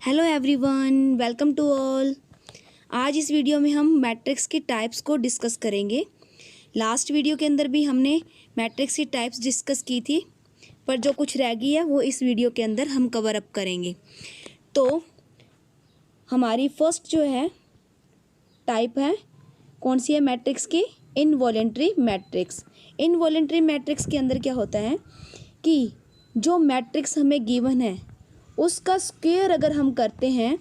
Hello everyone, welcome to all. आज इस video में हम मैट्रिक्स की टाइप्स को डिस्कस करेंगे। लास्ट वीडियो के अंदर भी हमने मैट्रिक्स की टाइप्स डिस्कस की थी, पर जो कुछ रह गई है वो इस वीडियो के अंदर हम कवर अप करेंगे। तो हमारी फर्स्ट जो है टाइप है, कौन सी है मैट्रिक्स की? Involuntary matrix. इनवॉलेंट्री मैट्रिक्स के अंदर क्या होता है कि जो मैट्रिक्स हमें गिवन है उसका स्क्वायर अगर हम करते हैं,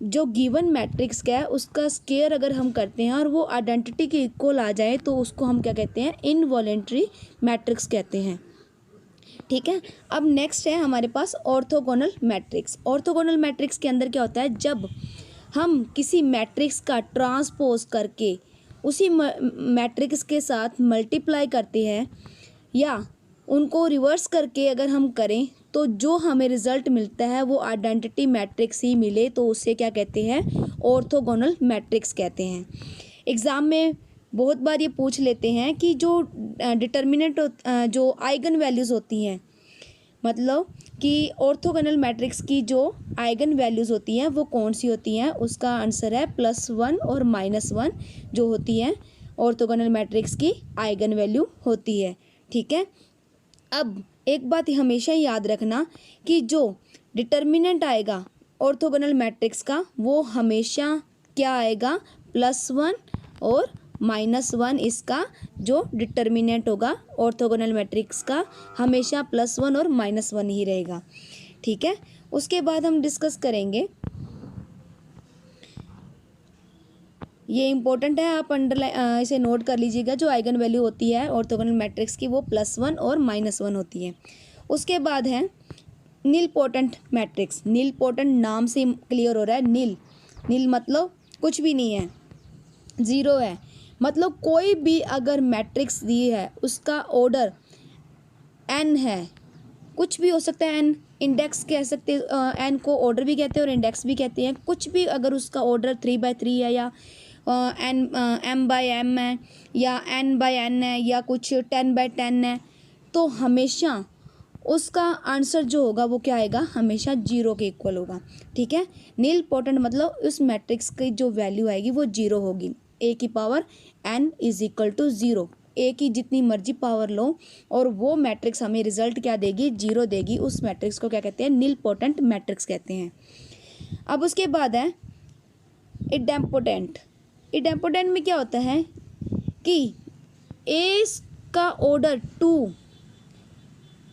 जो गिवन मैट्रिक्स का है उसका स्क्वायर अगर हम करते हैं और वो आइडेंटिटी के इक्वल आ जाए तो उसको हम क्या कहते हैं? इनवॉलेंट्री मैट्रिक्स कहते हैं। ठीक है, अब नेक्स्ट है हमारे पास ऑर्थोगोनल मैट्रिक्स। ऑर्थोगोनल मैट्रिक्स के अंदर क्या होता है? जब हम किसी मैट्रिक्स का ट्रांसपोज करके उसी मैट्रिक्स के साथ मल्टीप्लाई करते हैं या उनको रिवर्स करके अगर हम करें तो जो हमें रिजल्ट मिलता है वो आइडेंटिटी मैट्रिक्स ही मिले तो उससे क्या कहते हैं? ऑर्थोगोनल मैट्रिक्स कहते हैं। एग्ज़ाम में बहुत बार ये पूछ लेते हैं कि जो डिटर्मिनेंट जो आइगन वैल्यूज़ होती हैं, मतलब कि ऑर्थोगोनल मैट्रिक्स की जो आइगन वैल्यूज़ होती हैं वो कौन सी होती हैं? उसका आंसर है +1 और -1 जो होती हैं ऑर्थोगोनल मैट्रिक्स की आइगन वैल्यू होती है। ठीक है, अब एक बात हमेशा याद रखना कि जो डिटर्मिनेंट आएगा ऑर्थोगोनल मैट्रिक्स का वो हमेशा क्या आएगा? +1 और -1। इसका जो डिटर्मिनेंट होगा ऑर्थोगोनल मैट्रिक्स का हमेशा +1 और -1 ही रहेगा। ठीक है, उसके बाद हम डिस्कस करेंगे, ये इम्पोर्टेंट है, आप अंडरलाइन इसे नोट कर लीजिएगा। जो आइगन वैल्यू होती है ऑर्थोगोनल मैट्रिक्स की वो +1 और -1 होती है। उसके बाद है नीलपोटेंट मैट्रिक्स। नीलपोटेंट नाम से क्लियर हो रहा है। नील मतलब कुछ भी नहीं है, ज़ीरो है। मतलब कोई भी अगर मैट्रिक्स दी है उसका ऑर्डर n है, कुछ भी हो सकता है, n इंडेक्स कह सकते हैं, n को ऑर्डर भी कहते हैं और इंडेक्स भी कहते हैं। कुछ भी अगर उसका ऑर्डर 3/3 है या m/m है या n/n है या कुछ 10/10 है, तो हमेशा उसका आंसर जो होगा वो क्या आएगा? हमेशा 0 के इक्वल होगा। ठीक है, नील पोटेंट मतलब उस मैट्रिक्स की जो वैल्यू आएगी वो 0 होगी। a की पावर n = 0। a की जितनी मर्जी पावर लो और वो मैट्रिक्स हमें रिजल्ट क्या देगी? 0 देगी। उस मैट्रिक्स को क्या कहते हैं? नील पोटेंट मैट्रिक्स कहते हैं। अब उसके बाद है इडेम्पोटेंट। इडेम्पोटेंट में क्या होता है कि a का ऑर्डर 2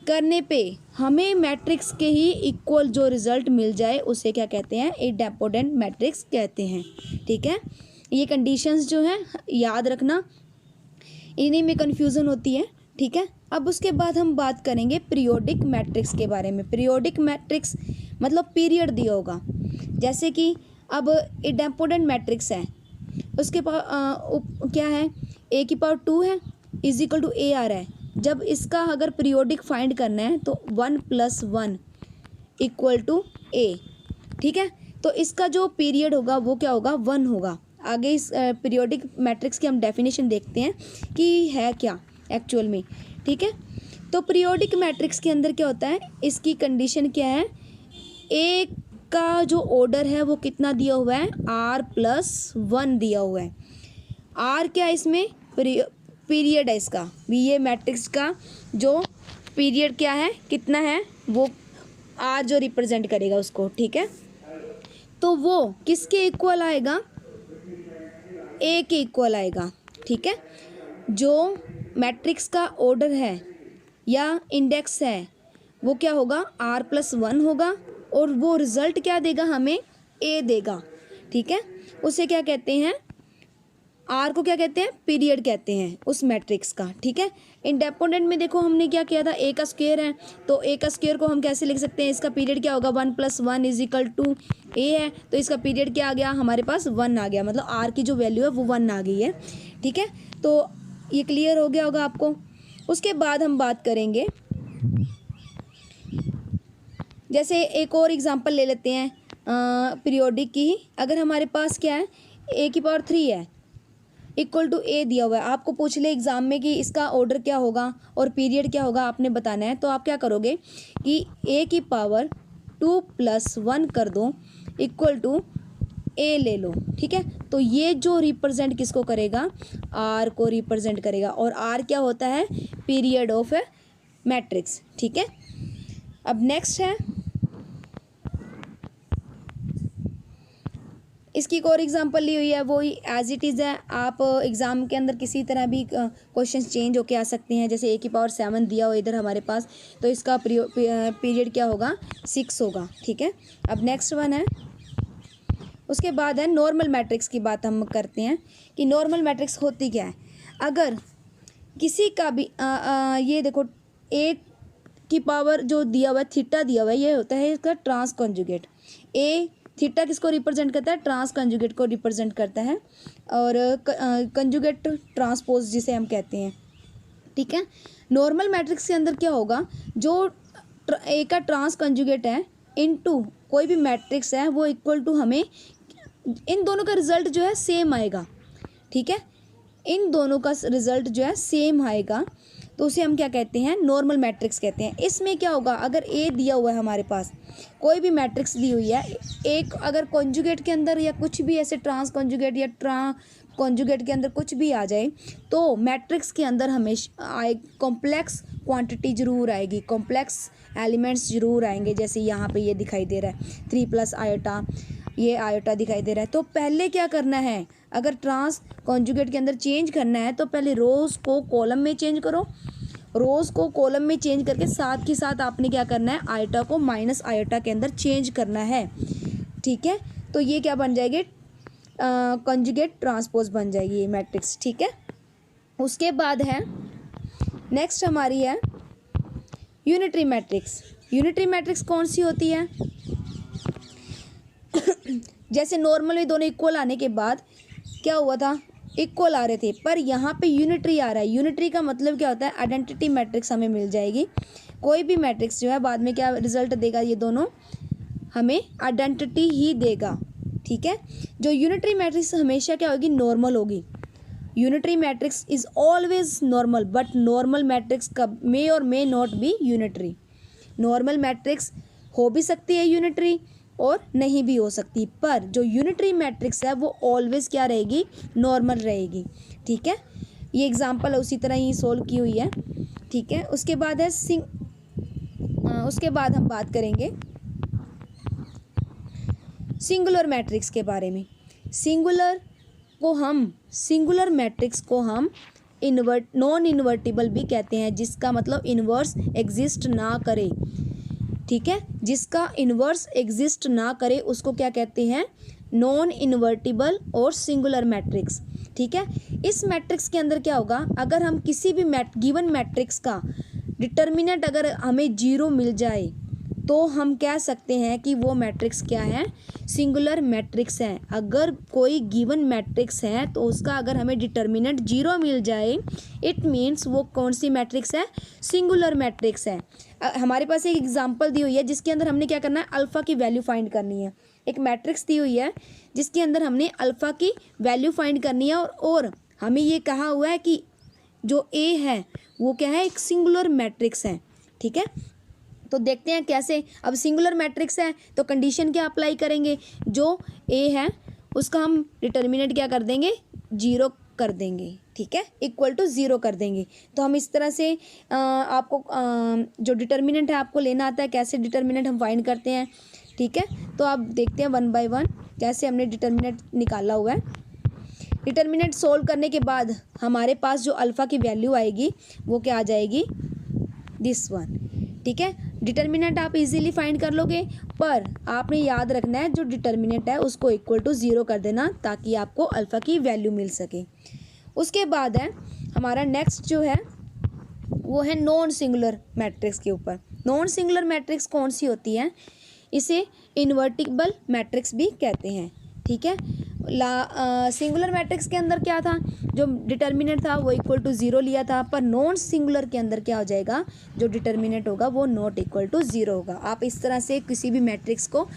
करने पे हमें मैट्रिक्स के ही इक्वल जो रिजल्ट मिल जाए उसे क्या कहते हैं? इडेम्पोटेंट मैट्रिक्स कहते हैं। ठीक है, ये कंडीशंस जो हैं याद रखना, इन्हीं में कन्फ्यूज़न होती है। ठीक है, अब उसके बाद हम बात करेंगे पीरियोडिक मैट्रिक्स के बारे में। पीरियोडिक मैट्रिक्स मतलब पीरियड दिया होगा। जैसे कि अब इडेम्पोटेंट मैट्रिक्स है, उसके पास क्या है? a की पावर 2 है = a आ रहा है। जब इसका अगर पीरियोडिक फाइंड करना है तो 1 + 1 = a। ठीक है, तो इसका जो पीरियड होगा वो क्या होगा? 1 होगा। आगे इस पीरियोडिक मैट्रिक्स की हम डेफिनेशन देखते हैं कि है क्या एक्चुअल में। ठीक है, तो पीरियोडिक मैट्रिक्स के अंदर क्या होता है? इसकी कंडीशन क्या है? a का जो ऑर्डर है वो कितना दिया हुआ है? r+1 दिया हुआ है। r क्या है इसमें? पीरियड है इसका भी। ये मैट्रिक्स का जो पीरियड क्या है, कितना है, वो r जो रिप्रेजेंट करेगा उसको। ठीक है, तो वो किसके इक्वल आएगा? a के इक्वल आएगा। ठीक है, जो मैट्रिक्स का ऑर्डर है या इंडेक्स है वो क्या होगा? r+1 होगा और वो रिजल्ट क्या देगा? हमें a देगा। ठीक है, उसे क्या कहते हैं? आर को क्या कहते हैं? पीरियड कहते हैं उस मैट्रिक्स का। ठीक है, इंडेपेंडेंट में देखो हमने क्या किया था? ए का स्क्वायर है, तो ए का स्क्वायर को हम कैसे लिख सकते हैं? इसका पीरियड क्या होगा? 1 + 1 = a है, तो इसका पीरियड क्या आ गया? हमारे पास 1 आ गया। मतलब आर की जो वैल्यू है वो 1 आ गई है। ठीक है, तो ये क्लियर हो गया होगा आपको। उसके बाद हम बात करेंगे, जैसे एक और एग्जांपल ले लेते हैं पीरियोडिक की ही। अगर हमारे पास क्या है? a की पावर 3 है = a दिया हुआ है। आपको पूछ ले एग्ज़ाम में कि इसका ऑर्डर क्या होगा और पीरियड क्या होगा, आपने बताना है। तो आप क्या करोगे कि a की पावर 2 + 1 कर दो इक्वल टू ए ले लो, ठीक है। तो ये जो रिप्रेजेंट किसको करेगा, आर को रिप्रेजेंट करेगा, और आर क्या होता है, पीरियड ऑफ ए मैट्रिक्स, ठीक है। अब नेक्स्ट है, इसकी एक और एग्जांपल ली हुई है, वो एज इट इज़ है। आप एग्ज़ाम के अंदर किसी तरह भी क्वेश्चन चेंज होके आ सकते हैं, जैसे a⁻7 दिया हो इधर हमारे पास, तो इसका पीरियड क्या होगा, 6 होगा, ठीक है। अब नेक्स्ट वन है, उसके बाद है नॉर्मल मैट्रिक्स की बात हम करते हैं कि नॉर्मल मैट्रिक्स होती क्या है। अगर किसी का भी ये देखो a⁻, जो दिया हुआ है थीटा दिया हुआ है, ये होता है इसका ट्रांस कॉन्जुगेट। ए थीटा किसको रिप्रेजेंट करता है, ट्रांस कॉन्जुगेट को रिप्रेजेंट करता है, और कॉन्जुगेट ट्रांसपोज जिसे हम कहते हैं, ठीक है। नॉर्मल मैट्रिक्स के अंदर क्या होगा, जो ए का ट्रांस कॉन्जुगेट है इनटू कोई भी मैट्रिक्स है, वो इक्वल टू हमें इन दोनों का रिजल्ट जो है सेम आएगा, ठीक है। इन दोनों का रिजल्ट जो है सेम आएगा, तो उसे हम क्या कहते हैं, नॉर्मल मैट्रिक्स कहते हैं। इसमें क्या होगा, अगर ए दिया हुआ है हमारे पास, कोई भी मैट्रिक्स दी हुई है, एक अगर कॉन्जुगेट के अंदर या कुछ भी ऐसे ट्रांस कॉन्जुगेट या कॉन्जुगेट के अंदर कुछ भी आ जाए, तो मैट्रिक्स के अंदर हमेशा कॉम्प्लेक्स क्वांटिटी जरूर आएगी, कॉम्प्लेक्स एलिमेंट्स जरूर आएंगे। जैसे यहाँ पे ये दिखाई दे रहा है 3 + आयोटा, ये आयोटा दिखाई दे रहा है। तो पहले क्या करना है, अगर ट्रांस कॉन्जुगेट के अंदर चेंज करना है, तो पहले रोज़ को कॉलम में चेंज करो, रोज़ को कॉलम में चेंज करके साथ के साथ आपने क्या करना है, आयोटा को माइनस आयोटा के अंदर चेंज करना है, ठीक है। तो ये क्या बन जाएगी, कॉन्जुगेट ट्रांसपोज बन जाएगी ये मैट्रिक्स, ठीक है। उसके बाद है नेक्स्ट हमारी है यूनिटरी मैट्रिक्स। यूनिटरी मैट्रिक्स कौन सी होती है, जैसे नॉर्मल में दोनों इक्वल आने के बाद क्या हुआ था, इक्वल आ रहे थे, पर यहाँ पे यूनिटरी आ रहा है। यूनिटरी का मतलब क्या होता है, आइडेंटिटी मैट्रिक्स हमें मिल जाएगी। कोई भी मैट्रिक्स जो है बाद में क्या रिजल्ट देगा, ये दोनों हमें आइडेंटिटी ही देगा, ठीक है। जो यूनिटरी मैट्रिक्स हमेशा क्या होगी, नॉर्मल होगी। Unitary matrix is always normal, but normal matrix कब मे और may not be unitary. Normal matrix हो भी सकती है यूनिटरी और नहीं भी हो सकती, पर जो यूनिटरी मैट्रिक्स है वो ऑलवेज क्या रहेगी, नॉर्मल रहेगी, ठीक है। ये एग्जांपल उसी तरह ही सोल्व की हुई है, ठीक है। उसके बाद है उसके बाद हम बात करेंगे सिंगुलर मैट्रिक्स के बारे में। सिंगुलर मैट्रिक्स को हम नॉन इन्वर्टिबल भी कहते हैं, जिसका मतलब इन्वर्स एग्जिस्ट ना करे, ठीक है। जिसका इन्वर्स एग्जिस्ट ना करे उसको क्या कहते हैं, नॉन इन्वर्टिबल और सिंगुलर मैट्रिक्स, ठीक है। इस मैट्रिक्स के अंदर क्या होगा, अगर हम किसी भी गिवन मैट्रिक्स का डिटर्मिनेंट अगर हमें 0 मिल जाए, तो हम कह सकते हैं कि वो मैट्रिक्स क्या है, सिंगुलर मैट्रिक्स है। अगर कोई गिवन मैट्रिक्स है तो उसका अगर हमें डिटर्मिनेंट 0 मिल जाए, इट मीन्स वो कौन सी मैट्रिक्स है, सिंगुलर मैट्रिक्स है। हमारे पास एक एग्जांपल दी हुई है जिसके अंदर हमने क्या करना है, अल्फ़ा की वैल्यू फाइंड करनी है। एक मैट्रिक्स दी हुई है जिसके अंदर हमने अल्फ़ा की वैल्यू फाइंड करनी है, और हमें ये कहा हुआ है कि जो ए है वो क्या है, एक सिंगुलर मैट्रिक्स है, ठीक है। तो देखते हैं कैसे। अब सिंगुलर मैट्रिक्स है तो कंडीशन क्या अप्लाई करेंगे, जो ए है उसका हम डिटर्मिनेंट क्या कर देंगे, 0 कर देंगे, ठीक है, इक्वल टू 0 कर देंगे। तो हम इस तरह से आपको जो डिटर्मिनेंट है आपको लेना आता है, कैसे डिटर्मिनेंट हम फाइंड करते हैं, ठीक है। तो आप देखते हैं 1 बाय 1 कैसे हमने डिटर्मिनेंट निकाला हुआ है। डिटर्मिनेंट सोल्व करने के बाद हमारे पास जो अल्फ़ा की वैल्यू आएगी वो क्या आ जाएगी, दिस वन, ठीक है। डिटर्मिनेंट आप इजीली फाइंड कर लोगे, पर आपने याद रखना है जो डिटर्मिनेंट है उसको इक्वल टू 0 कर देना, ताकि आपको अल्फ़ा की वैल्यू मिल सके। उसके बाद है हमारा नेक्स्ट जो है वो है नॉन सिंगुलर मैट्रिक्स के ऊपर। नॉन सिंगुलर मैट्रिक्स कौन सी होती है, इसे इन्वर्टिबल मैट्रिक्स भी कहते हैं, ठीक है। सिंगुलर मैट्रिक्स के अंदर क्या था, जो डिटर्मिनेंट था वो इक्वल टू 0 लिया था, पर नॉन सिंगुलर के अंदर क्या हो जाएगा, जो डिटर्मिनेंट होगा वो नॉट इक्वल टू 0 होगा। आप इस तरह से किसी भी मैट्रिक्स को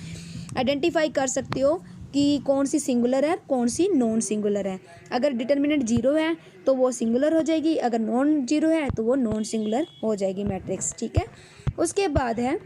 आइडेंटिफाई कर सकते हो कि कौन सी सिंगुलर है, कौन सी नॉन सिंगुलर है। अगर डिटर्मिनेंट 0 है तो वो सिंगुलर हो जाएगी, अगर नॉन 0 है तो वो नॉन सिंगुलर हो जाएगी मैट्रिक्स, ठीक है। उसके बाद है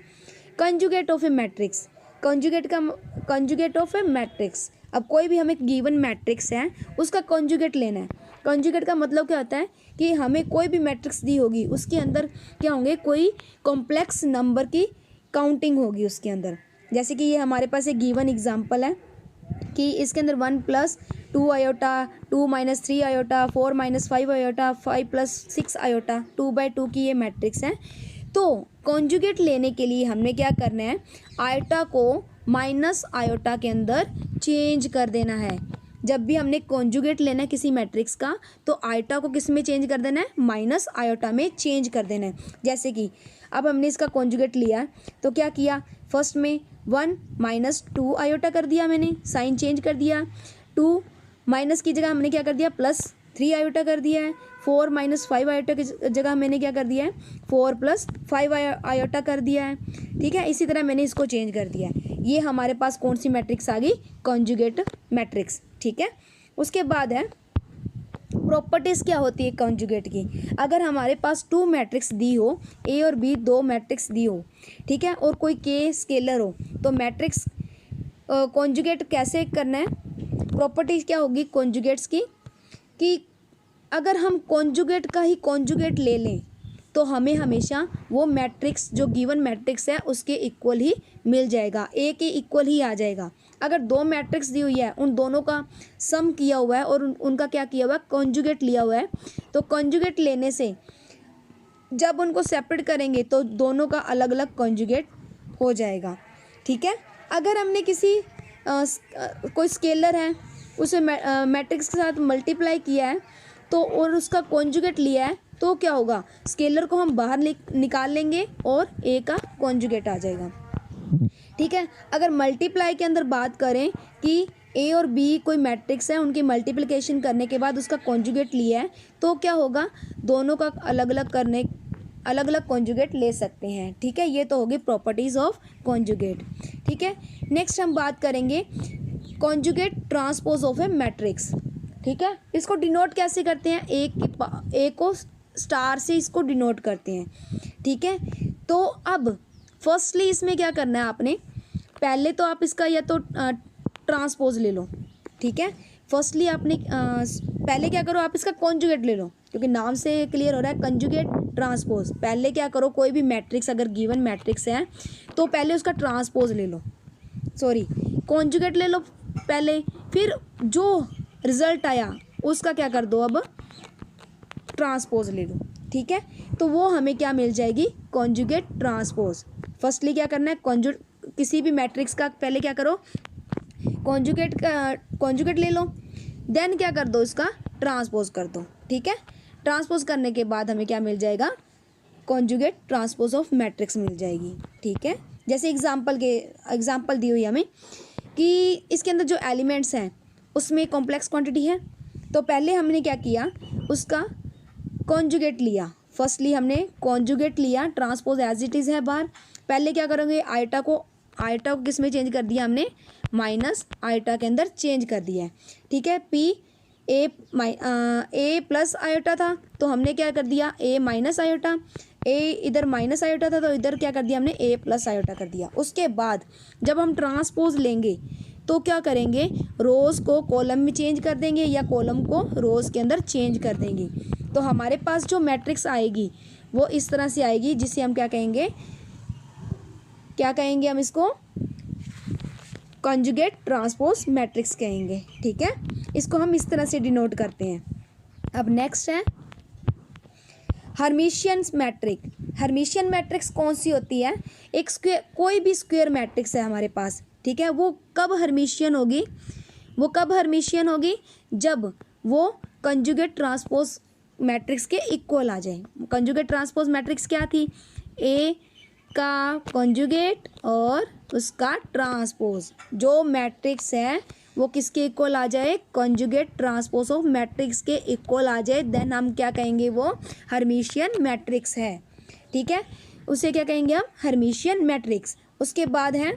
conjugate of A matrix, conjugate of A matrix. अब कोई भी हमें गिवन मैट्रिक्स है उसका कंजुगेट लेना है। कंजुगेट का मतलब क्या होता है कि हमें कोई भी मैट्रिक्स दी होगी उसके अंदर क्या होंगे, कोई कॉम्प्लेक्स नंबर की काउंटिंग होगी उसके अंदर। जैसे कि ये हमारे पास एक गिवन एग्जांपल है कि इसके अंदर 1 + 2 आयोटा, 2 - 3 आयोटा, 4 - 5 आयोटा, 5 + 6 आयोटा, 2/2 की ये मैट्रिक्स है। तो कॉन्जुगेट लेने के लिए हमने क्या करना है, आयोटा को माइनस आयोटा के अंदर चेंज कर देना है। जब भी हमने कॉन्जुगेट लेना है किसी मैट्रिक्स का तो आयोटा को किस में चेंज कर देना है, माइनस आयोटा में चेंज कर देना है। जैसे कि अब हमने इसका कॉन्जुगेट लिया तो क्या किया, फर्स्ट में 1 - 2 आयोटा कर दिया, मैंने साइन चेंज कर दिया। 2 माइनस की जगह हमने क्या कर दिया, +3 आयोटा कर दिया है। 4 - 5 आयोटा की जगह मैंने क्या कर दिया है, 4 + 5 आयोटा कर दिया है। ठीक है, इसी तरह मैंने इसको चेंज कर दिया है। ये हमारे पास कौन सी मैट्रिक्स आ गई, कॉन्जुगेट मैट्रिक्स। ठीक है, उसके बाद है प्रॉपर्टीज़ क्या होती है कॉन्जुगेट की। अगर हमारे पास 2 मैट्रिक्स दी हो, ए और बी 2 मैट्रिक्स दी हो, ठीक है, और कोई के स्केलर हो, तो मैट्रिक्स कॉन्जुगेट कैसे करना है, प्रॉपर्टीज़ क्या होगी कॉन्जुगेट्स की, कि अगर हम कॉन्जुगेट का ही कॉन्जुगेट ले लें तो हमें हमेशा वो मैट्रिक्स जो गिवन मैट्रिक्स है उसके इक्वल ही मिल जाएगा, ए के इक्वल ही आ जाएगा। अगर 2 मैट्रिक्स दी हुई है, उन दोनों का सम किया हुआ है और उनका क्या किया हुआ है, कॉन्जुगेट लिया हुआ है, तो कॉन्जुगेट लेने से जब उनको सेपरेट करेंगे तो दोनों का अलग अलग कॉन्जुगेट हो जाएगा। ठीक है, अगर हमने किसी कोई स्केलर है उसे मैट्रिक्स के साथ मल्टीप्लाई किया है तो और उसका कॉन्जुगेट लिया है तो क्या होगा, स्केलर को हम बाहर निकाल लेंगे और ए का कॉन्जुगेट आ जाएगा। ठीक है, अगर मल्टीप्लाई के अंदर बात करें कि ए और बी कोई मैट्रिक्स है, उनकी मल्टीप्लिकेशन करने के बाद उसका कॉन्जुगेट लिया है तो क्या होगा, दोनों का अलग अलग कॉन्जुगेट ले सकते हैं। ठीक है, ये तो होगी प्रॉपर्टीज़ ऑफ कॉन्जुगेट। ठीक है, नेक्स्ट हम बात करेंगे conjugate transpose of A matrix. ठीक है, इसको डिनोट कैसे करते हैं, ए को स्टार से इसको डिनोट करते हैं। ठीक है, तो अब फर्स्टली इसमें क्या करना है आपने, पहले तो आप इसका या तो ट्रांसपोज ले लो। ठीक है, फर्स्टली आपने पहले क्या करो, आप इसका कॉन्जुगेट ले लो, क्योंकि नाम से क्लियर हो रहा है कंजुगेट ट्रांसपोज। पहले क्या करो, कोई भी मैट्रिक्स अगर गिवन मैट्रिक्स है तो पहले उसका ट्रांसपोज ले लो, सॉरी कॉन्जुगेट ले लो पहले, फिर जो रिजल्ट आया उसका क्या कर दो, अब ट्रांसपोज ले लो। ठीक है, तो वो हमें क्या मिल जाएगी, कॉन्जुगेट ट्रांसपोज। फर्स्टली क्या करना है, किसी भी मैट्रिक्स का पहले क्या करो, कॉन्जुगेट ले लो, देन क्या कर दो, इसका ट्रांसपोज कर दो। ठीक है, ट्रांसपोज करने के बाद हमें क्या मिल जाएगा, कॉन्जुगेट ट्रांसपोज ऑफ मैट्रिक्स मिल जाएगी। ठीक है, जैसे एग्जाम्पल दी हुई हमें कि इसके अंदर जो एलिमेंट्स हैं उसमें कॉम्प्लेक्स क्वांटिटी है, तो पहले हमने क्या किया, उसका कॉन्जुगेट लिया। फर्स्टली हमने कॉन्जुगेट लिया, ट्रांसपोज एज इट इज़ है बाहर। पहले क्या करेंगे, आयोटा को किस में चेंज कर दिया हमने, माइनस आयोटा के अंदर चेंज कर दिया है। ठीक है, ए प्लस आयोटा था तो हमने क्या कर दिया, ए माइनस आयोटा, ए इधर माइनस आयोटा था तो इधर क्या कर दिया हमने, ए प्लस आयोटा कर दिया। उसके बाद जब हम ट्रांसपोज लेंगे तो क्या करेंगे, रोज़ को कॉलम में चेंज कर देंगे या कॉलम को रोज़ के अंदर चेंज कर देंगे। तो हमारे पास जो मैट्रिक्स आएगी वो इस तरह से आएगी, जिसे हम क्या कहेंगे हम इसको कॉन्जुगेट ट्रांसपोज मैट्रिक्स कहेंगे। ठीक है, इसको हम इस तरह से डिनोट करते हैं। अब नेक्स्ट है हर्मिशियन मैट्रिक्स। हर्मिशियन मैट्रिक्स कौन सी होती है, एक स्क्वायर, कोई भी स्क्वायर मैट्रिक्स है हमारे पास, ठीक है, वो कब हर्मिशियन होगी, जब वो कंजुगेट ट्रांसपोज मैट्रिक्स के इक्वल आ जाए। कंजुगेट ट्रांसपोज मैट्रिक्स क्या थी, ए का कंजुगेट और उसका ट्रांसपोज, जो मैट्रिक्स है वो किसके इक्वल आ जाए, कंजुगेट ट्रांसपोज ऑफ मैट्रिक्स के इक्वल आ जाए, देन हम क्या कहेंगे, वो हर्मिशियन मैट्रिक्स है। ठीक है, उसे क्या कहेंगे हम, हर्मिशियन मैट्रिक्स। उसके बाद है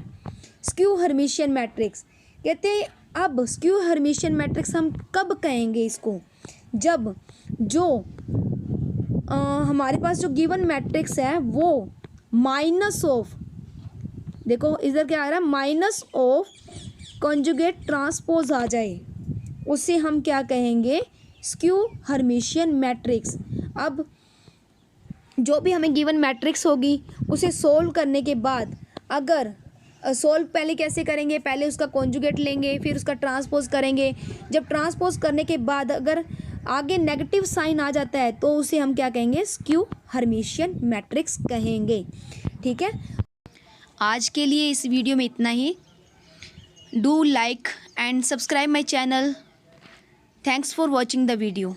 स्क्यू हर्मिशियन मैट्रिक्स। कहते हैं अब स्क्यू हर्मिशियन मैट्रिक्स हम कब कहेंगे इसको, जब जो हमारे पास जो गिवन मैट्रिक्स है वो माइनस ऑफ देखो इधर क्या आ रहा है, माइनस ऑफ कॉन्जुगेट ट्रांसपोज आ जाए, उसे हम क्या कहेंगे, स्क्यू हर्मिशियन मैट्रिक्स। अब जो भी हमें गिवन मैट्रिक्स होगी उसे सोल्व करने के बाद, अगर सोल्व पहले कैसे करेंगे, पहले उसका कॉन्जुगेट लेंगे, फिर उसका ट्रांसपोज करेंगे। जब ट्रांसपोज करने के बाद अगर आगे नेगेटिव साइन आ जाता है तो उसे हम क्या कहेंगे, स्क्यू हर्मिशियन मैट्रिक्स कहेंगे। ठीक है, आज के लिए इस वीडियो में इतना ही। Do like and subscribe my channel. Thanks for watching the video.